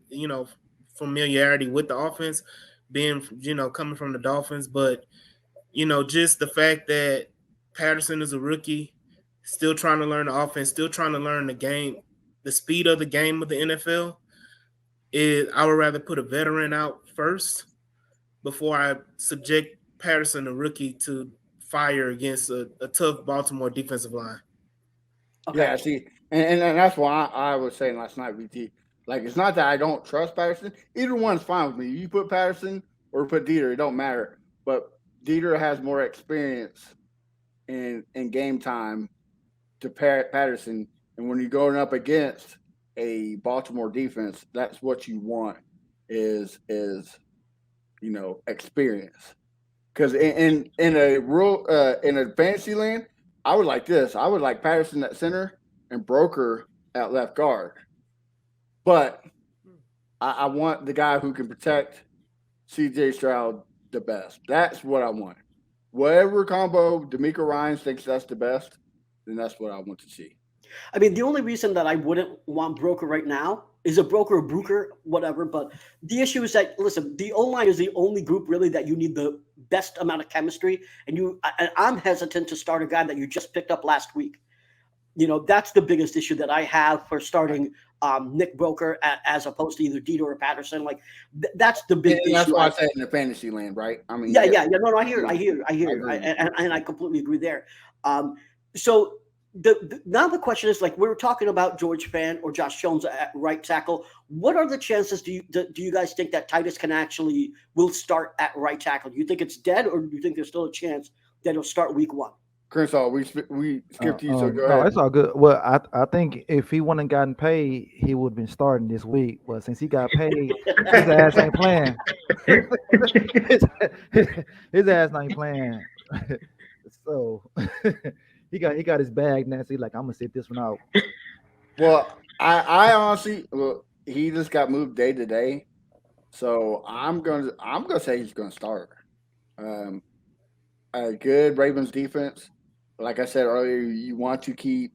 familiarity with the offense, being coming from the Dolphins, but just the fact that Patterson is a rookie, still trying to learn the offense, still trying to learn the game, the speed of the game of the NFL. I would rather put a veteran out first before I subject Patterson, the rookie, to fire against a tough Baltimore defensive line. Okay. Yeah, see, and that's why I was saying last night, VT. Like, it's not that I don't trust Patterson. Either one's fine with me. You put Patterson or put Dieter, it don't matter. But Dieter has more experience in game time to Patterson. And when you're going up against a Baltimore defense, that's what you want is experience. Because in a fantasy land, I would like this. I would like Patterson at center and Broker at left guard. But I want the guy who can protect C.J. Stroud the best. That's what I want. Whatever combo D'Amico Ryans thinks that's the best, then that's what I want to see. I mean, the only reason that I wouldn't want Broker right now is a Broker or Brooker, whatever. But the issue is that, listen, the O-line is the only group really that you need the best amount of chemistry. And I'm hesitant to start a guy that you just picked up last week. That's the biggest issue that I have for starting Nick Broker as opposed to either Dieter or Patterson. Like that's the big issue. That's why I said in the fantasy land, right? I mean, yeah. No, I hear, and I completely agree there. So now the question is, like, we were talking about George Fant or Josh Jones at right tackle. What are the chances? Do you guys think that Titus will start at right tackle? Do you think it's dead, or do you think there's still a chance that he'll start week 1? Crenshaw, we skipped you, so go ahead. No, it's all good. Well, I think if he wouldn't gotten paid, he would have been starting this week. But since he got paid, his ass ain't playing. his ass ain't playing. So he got his bag now. So he's like, I'm gonna sit this one out. Well, I honestly, he just got moved day to day, so I'm gonna say he's gonna start. A good Ravens defense. Like I said earlier, you want to keep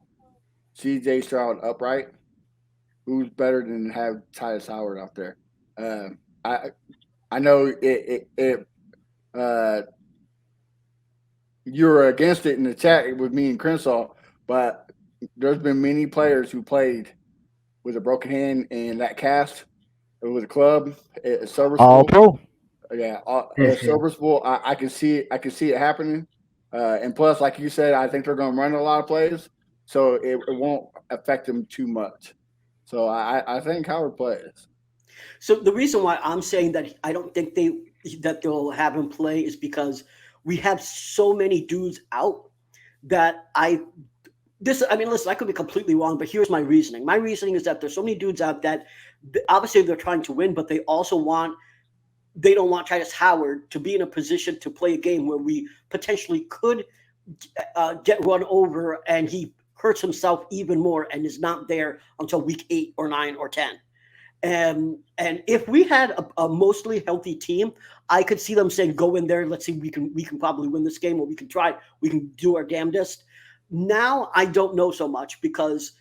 C.J. Stroud upright. Who's better than have Tyus Howard out there? I know it you're against it in the chat with me and Crenshaw, but there's been many players who played with a broken hand and that cast with a club at Service All Pro. Yeah, at Service Bowl, I can see it. I can see it happening. And plus, like you said, I think they're going to run a lot of plays, so it won't affect them too much. So I think Howard plays. So the reason why I'm saying that I don't think they'll have him play is because we have so many dudes out that listen, I could be completely wrong, but here's my reasoning. My reasoning is that there's so many dudes out that obviously they're trying to win, but they don't want Titus Howard to be in a position to play a game where we potentially could get run over and he hurts himself even more and is not there until week 8 or 9 or 10. And if we had a mostly healthy team, I could see them saying, go in there. Let's see, we can probably win this game, or we can do our damnedest. Now I don't know so much because,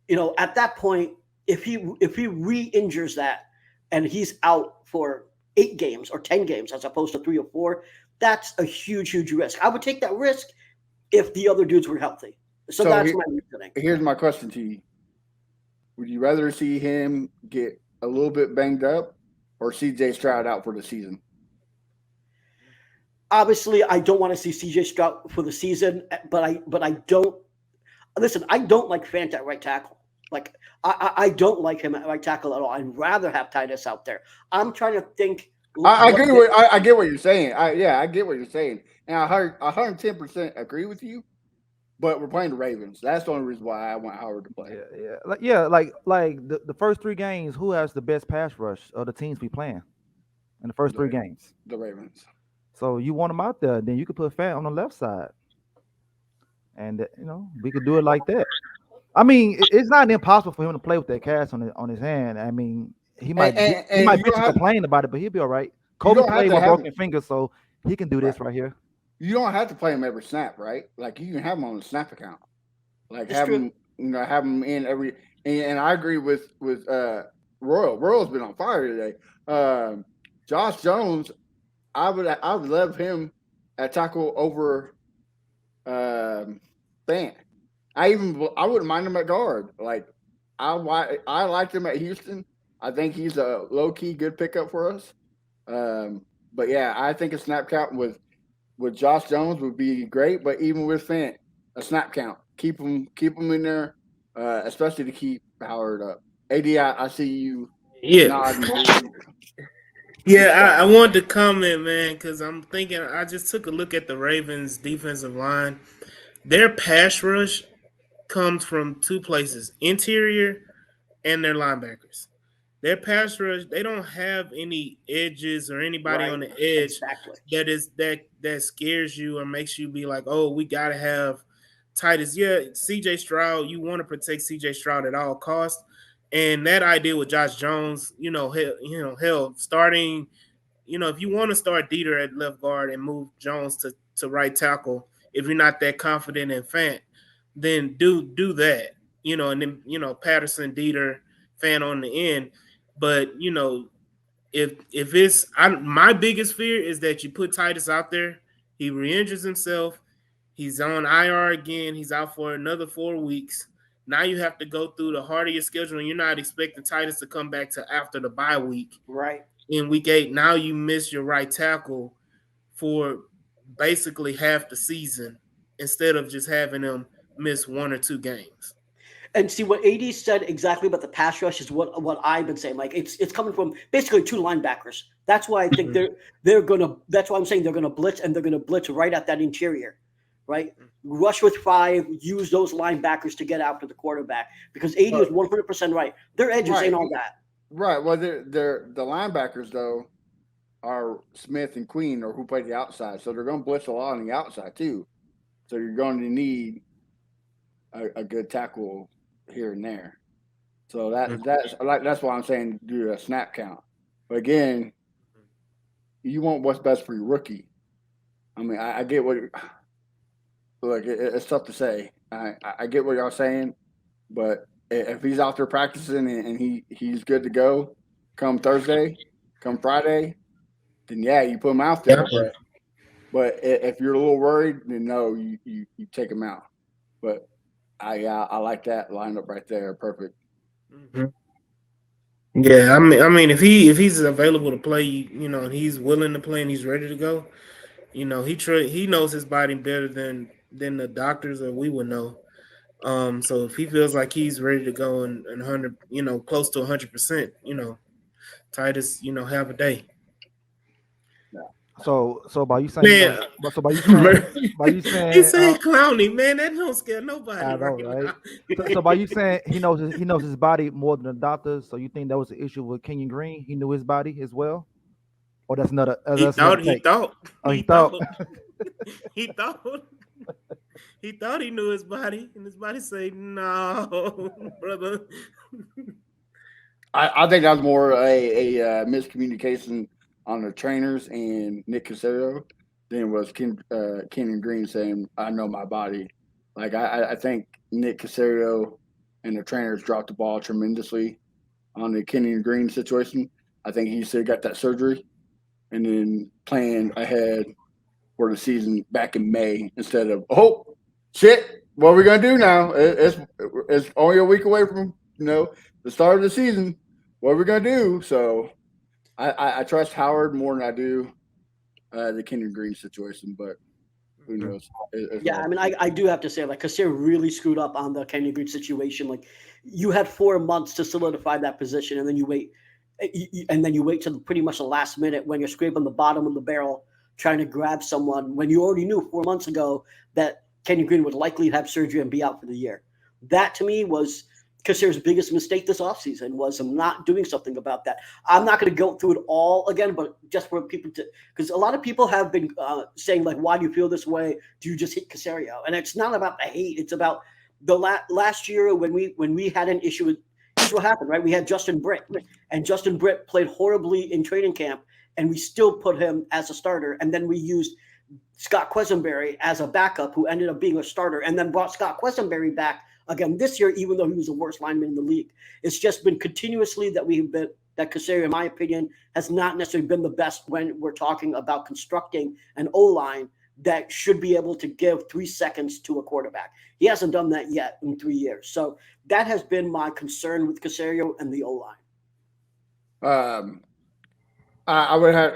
at that point, if he re-injures that and he's out for 8 games or 10 games as opposed to 3 or 4, that's a huge, huge risk. I would take that risk if the other dudes were healthy. So that's my reasoning. Here's my question to you. Would you rather see him get a little bit banged up or CJ Stroud out for the season? Obviously, I don't want to see CJ Stroud for the season, but I don't listen. I don't like Fant at right tackle. Like I don't like him at right tackle at all. I'd rather have Titus out there. I'm trying to think. I get what you're saying. I get what you're saying, and I 110% agree with you. But we're playing the Ravens. That's the only reason why I want Howard to play. Like the first 3 games, who has the best pass rush of the teams we playing in the first 3 games? The Ravens. So you want him out there, then you could put Fant on the left side, and we could do it like that. I mean, it's not impossible for him to play with that cast on his hand. I mean, he might complain about it, but he'll be all right. Kobe played with broken fingers, so he can do this right here. You don't have to play him every snap, right? Like you can have him on the snap account, like have him in every. And I agree with Royal. Royal's been on fire today. Josh Jones, I would love him at tackle over Fant. I wouldn't mind him at guard. Like I liked him at Houston. I think he's a low key good pickup for us. But yeah, I think a snap count with Josh Jones would be great. But even with Fant, a snap count, keep him in there, especially to keep Howard up. AD, I see you. Yeah. Yeah, I wanted to comment, man, because I'm thinking I just took a look at the Ravens' defensive line. Their pass rush comes from 2 places: interior and their linebackers. Their pass rush, they don't have any edges or anybody on the edge that scares you or makes you be like, oh, we gotta have Titus. Yeah, CJ Stroud, you want to protect CJ Stroud at all costs. And that idea with Josh Jones, hell, starting, if you want to start Dieter at left guard and move Jones to right tackle, if you're not that confident in Fant, then do that, and then, Patterson, Dieter, Fant on the end. But, if it's my biggest fear is that you put Titus out there, he re-injures himself, he's on IR again, he's out for another 4 weeks. Now you have to go through the heart of your schedule, and you're not expecting Titus to come back to after the bye week. Right. In week 8, now you miss your right tackle for basically half the season instead of just having him miss 1 or 2 games. And see what AD said exactly about the pass rush is what I've been saying. Like it's coming from basically 2 linebackers. That's why I think they're gonna. That's why I'm saying they're gonna blitz, and they're gonna blitz right at that interior, right? Rush with 5, use those linebackers to get after the quarterback, because AD is 100% right. Their edges ain't all that. Right. Well, they're the linebackers though are Smith and Queen, or who play the outside, so they're going to blitz a lot on the outside too. So you're going to need a good tackle here and there. So that's why I'm saying do a snap count. But again, you want what's best for your rookie. I mean, I get what. Look, it's tough to say. I get what y'all saying, but if he's out there practicing and he's good to go come Thursday, come Friday, then yeah, you put him out there. Yeah, right. But if you're a little worried, then no, you take him out. But I like that lineup right there. Perfect. Mm-hmm. Yeah, I mean, if he's available to play, and he's willing to play and he's ready to go, he knows his body better than the doctors or we would know. So if he feels like he's ready to go and 100, close to 100%, Titus, have a day. So by you saying, by you saying, he said Clowney, man, that don't scare nobody. I know, right? So by you saying he knows his body more than the doctors, so you think that was the issue with Kenyon Green? He knew his body as well, or that's another? He thought. Oh, he thought. He thought he knew his body, and his body said, "No, brother." I think that was more a miscommunication on the trainers and Nick Casario than it was Kenyon Green saying, "I know my body." Like I think Nick Casario and the trainers dropped the ball tremendously on the Kenyon Green situation. I think he should have got that surgery and then plan ahead for the season back in May instead of, oh, shit, what are we going to do now? It's only a week away from, the start of the season. What are we going to do? So I trust Howard more than I do the Kenyon Green situation, but who knows? Yeah, I mean, I do have to say, like, Kassir really screwed up on the Kenyon Green situation. Like, you had 4 months to solidify that position, and then you wait, till pretty much the last minute when you're scraping the bottom of the barrel trying to grab someone when you already knew 4 months ago that Kenyon Green would likely have surgery and be out for the year. That to me was Kassir's biggest mistake this offseason, was not doing something about that. I'm not going to go through it all again, but just for people to, because a lot of people have been saying, like, why do you feel this way? Do you just hate Caserio? And it's not about the hate. It's about the last year when we had an issue with, here's what happened, right? We had Justin Britt, and Justin Britt played horribly in training camp, and we still put him as a starter. And then we used Scott Quesenberry as a backup, who ended up being a starter, and then brought Scott Quesenberry back again this year, even though he was the worst lineman in the league. It's just been continuously that Caserio, in my opinion, has not necessarily been the best when we're talking about constructing an O-line that should be able to give 3 seconds to a quarterback. He hasn't done that yet in 3 years. So that has been my concern with Caserio and the O-line.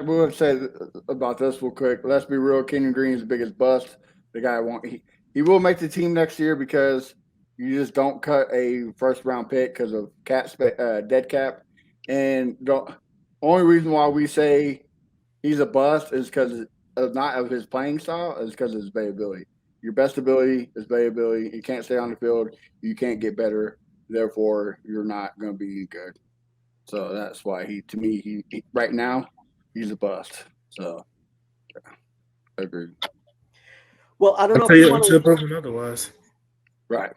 We would say about this real quick. Let's be real. Kenyon Green is the biggest bust. The guy he will make the team next year because you just don't cut a first-round pick because of dead cap. And the only reason why we say he's a bust is because not of his playing style, is because of his variability. Your best ability is variability. You can't stay on the field. You can't get better. Therefore, you're not going to be good. So that's why he right now, he's a bust. So, yeah, I agree. Well, I don't know if you want to prove him otherwise. Right.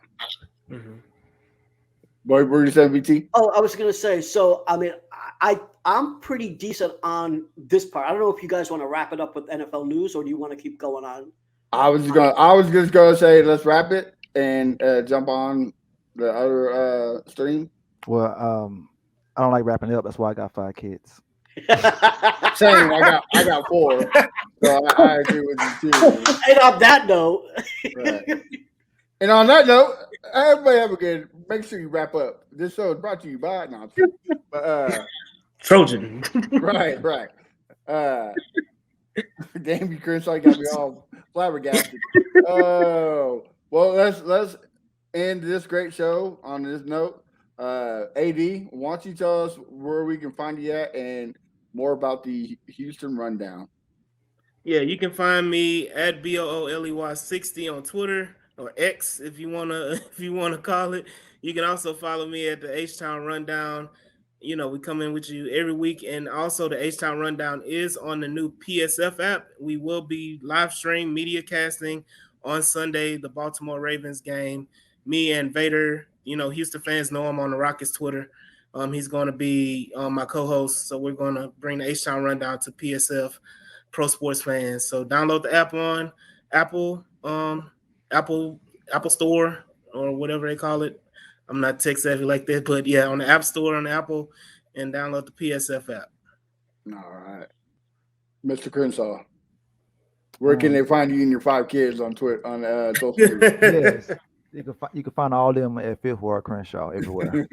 Mm-hmm. What were you saying, BT? Oh, I was going to say, so, I mean, I'm pretty decent on this part. I don't know if you guys want to wrap it up with NFL news, or do you want to keep going on? I was just gonna say let's wrap it and jump on the other stream. Well, I don't like wrapping it up. That's why I got 5 kids. Same. I got 4. So I agree with you too. And on that note, right. And on that note, everybody have a good. Make sure you wrap up. This show is brought to you by Trojan. Right. Gamey Crenshaw got me all flabbergasted. Oh, well, let's end this great show on this note. AD, why don't you tell us where we can find you at and more about the Houston Rundown? Yeah, you can find me at BOOLEY60 on Twitter, or X if you wanna call it. You can also follow me at the H-Town Rundown. You know, we come in with you every week, and also the H-Town Rundown is on the new PSF app. We will be live stream media casting on Sunday, the Baltimore Ravens game. Me and Vader, Houston fans know him on the Rockets Twitter. He's going to be my co-host, so we're going to bring the H-Town Rundown to PSF Pro Sports fans. So download the app on Apple Store or whatever they call it. I'm not tech savvy like that, but yeah, on the App Store on Apple, and download the PSF app. All right, Mr. Crenshaw, where can they find you and your 5 kids on Twitter on social media? Yes, you can find all of them at Fifth Ward Crenshaw everywhere.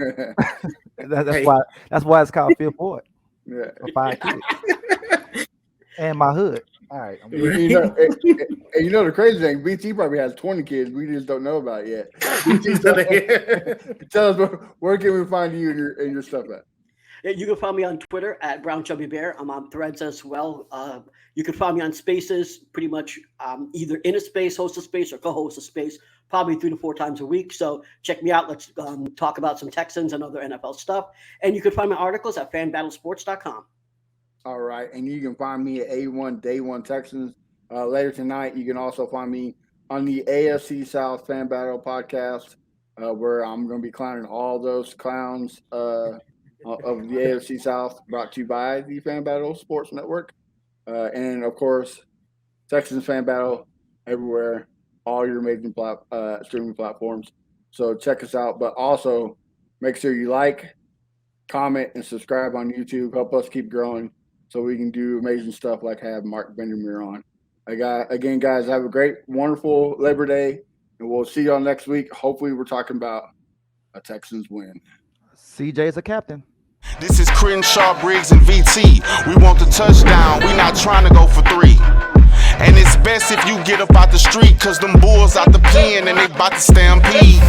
That's why it's called Fifth Ward. Yeah, for 5 kids. And my hood. All right. The crazy thing, BT probably has 20 kids. We just don't know about it yet. BT, tell us where can we find you and your stuff at? Yeah, you can find me on Twitter at Brown Chubby Bear. I'm on Threads as well. You can find me on Spaces, pretty much either in a space, host a space, or co-host a space, probably 3 to 4 times a week. So check me out. Let's talk about some Texans and other NFL stuff. And you can find my articles at fanbattlesports.com. All right. And you can find me at A1 Day 1 Texans. Later tonight, you can also find me on the AFC South Fan Battle podcast, where I'm going to be clowning all those clowns of the AFC South, brought to you by the Fan Battle Sports Network. And, of course, Texans Fan Battle everywhere, all your amazing streaming platforms. So check us out. But also, make sure you like, comment, and subscribe on YouTube. Help us keep growing so we can do amazing stuff like have Marc Vandermeer on. Again, guys, have a great, wonderful Labor Day, and we'll see y'all next week. Hopefully, we're talking about a Texans win. CJ is a captain. This is Crenshaw, Briggs, and VT. We want the touchdown. We not trying to go for 3. And it's best if you get up out the street, cause them bulls out the pen and they bout to stampede.